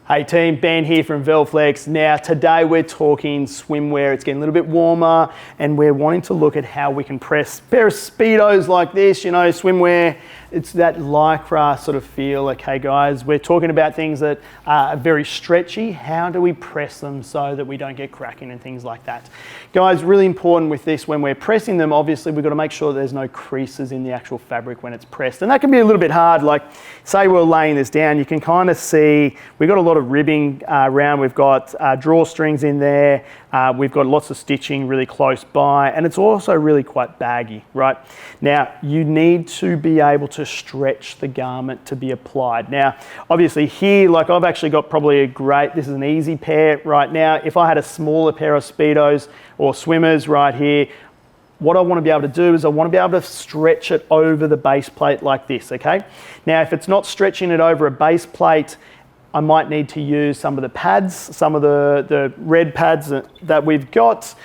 Hey team, Ben here from Velflex. Now today we're talking swimwear. It's getting a little bit warmer and we're wanting to look at how we can press a pair of Speedos like this, you know, swimwear. It's that Lycra sort of feel, okay guys? We're talking about things that are very stretchy. How do we press them so that we don't get cracking and things like that? Guys, really important with this, when we're pressing them, obviously we've got to make sure there's no creases in the actual fabric when it's pressed. And that can be a little bit hard, like say we're laying this down, you can kind of see, we've got a lot of ribbing around, we've got drawstrings in there, we've got lots of stitching really close by, and it's also really quite baggy, right? Now, you need to be able to stretch the garment to be applied. Now, obviously here, like I've actually got probably this is an easy pair right now. If I had a smaller pair of Speedos or swimmers right here, what I want to be able to do is I want to be able to stretch it over the base plate like this, okay? Now, if it's not stretching it over a base plate, I might need to use some of the pads, some of the red pads that we've got,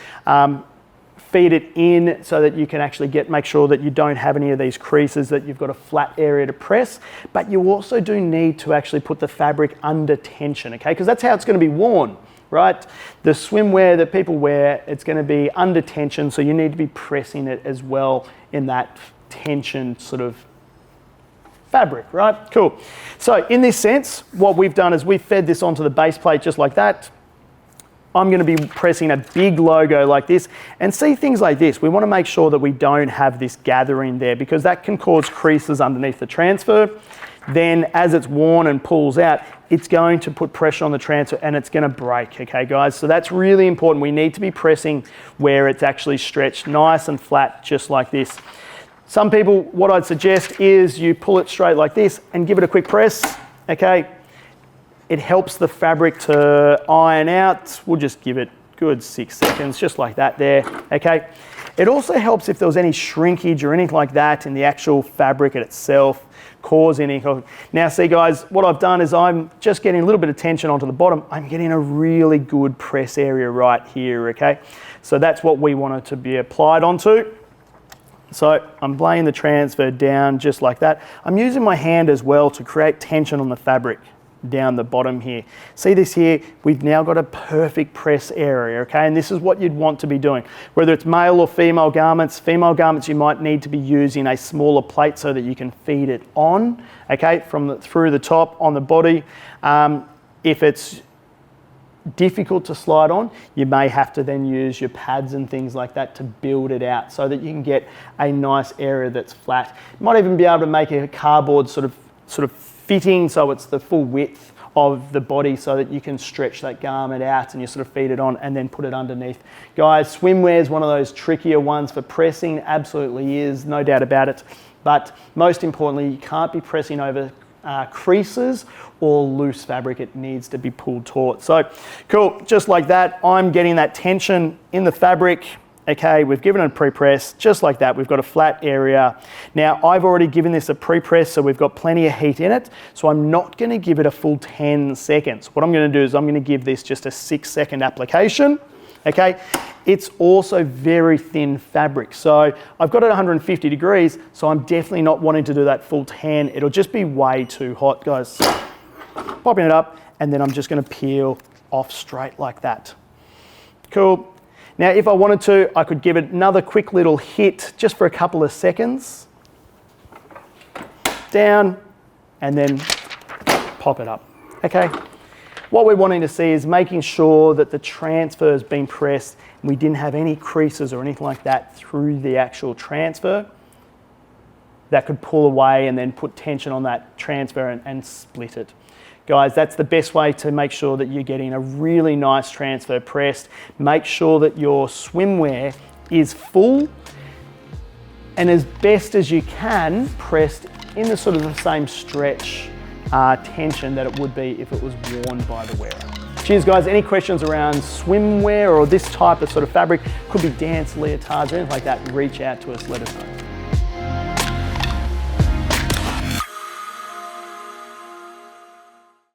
feed it in so that you can actually make sure that you don't have any of these creases, that you've got a flat area to press, but you also do need to actually put the fabric under tension, okay? Because that's how it's going to be worn, right? The swimwear that people wear, it's going to be under tension, so you need to be pressing it as well in that tension sort of fabric, right? Cool. So in this sense, what we've done is we've fed this onto the base plate just like that. I'm going to be pressing a big logo like this, and see things like this. We want to make sure that we don't have this gathering there, because that can cause creases underneath the transfer. Then as it's worn and pulls out, it's going to put pressure on the transfer and it's going to break, okay guys? So that's really important. We need to be pressing where it's actually stretched nice and flat, just like this. Some people, what I'd suggest is you pull it straight like this and give it a quick press, okay? It helps the fabric to iron out. We'll just give it good 6 seconds, just like that there, okay? It also helps if there was any shrinkage or anything like that in the actual fabric itself, cause any. Now see guys, what I've done is I'm just getting a little bit of tension onto the bottom. I'm getting a really good press area right here, okay? So that's what we want it to be applied onto. So I'm laying the transfer down just like that. I'm using my hand as well to create tension on the fabric down the bottom here. See this here? We've now got a perfect press area, okay? And this is what you'd want to be doing. Whether it's male or female garments you might need to be using a smaller plate so that you can feed it on, okay? Through the top on the body. If it's difficult to slide on, you may have to then use your pads and things like that to build it out so that you can get a nice area that's flat. You might even be able to make a cardboard sort of fitting so it's the full width of the body so that you can stretch that garment out and you sort of feed it on and then put it underneath. Guys, swimwear is one of those trickier ones for pressing, absolutely is, no doubt about it. But most importantly, you can't be pressing over creases or loose fabric. It needs to be pulled taut. So cool, just like that, I'm getting that tension in the fabric. Okay, we've given it a pre-press, just like that. We've got a flat area. Now, I've already given this a pre-press, so we've got plenty of heat in it. So I'm not gonna give it a full 10 seconds. What I'm gonna do is I'm gonna give this just a 6-second application, okay? It's also very thin fabric. So I've got it at 150 degrees, so I'm definitely not wanting to do that full 10. It'll just be way too hot, guys. Popping it up, and then I'm just gonna peel off straight like that. Cool. Now, if I wanted to, I could give it another quick little hit just for a couple of seconds. Down, and then pop it up, okay? What we're wanting to see is making sure that the transfer has been pressed and we didn't have any creases or anything like that through the actual transfer that could pull away and then put tension on that transfer and split it. Guys, that's the best way to make sure that you're getting a really nice transfer pressed. Make sure that your swimwear is full and as best as you can pressed in the sort of the same stretch tension that it would be if it was worn by the wearer. Cheers guys, any questions around swimwear or this type of sort of fabric, could be dance, leotards, or anything like that, reach out to us, let us know.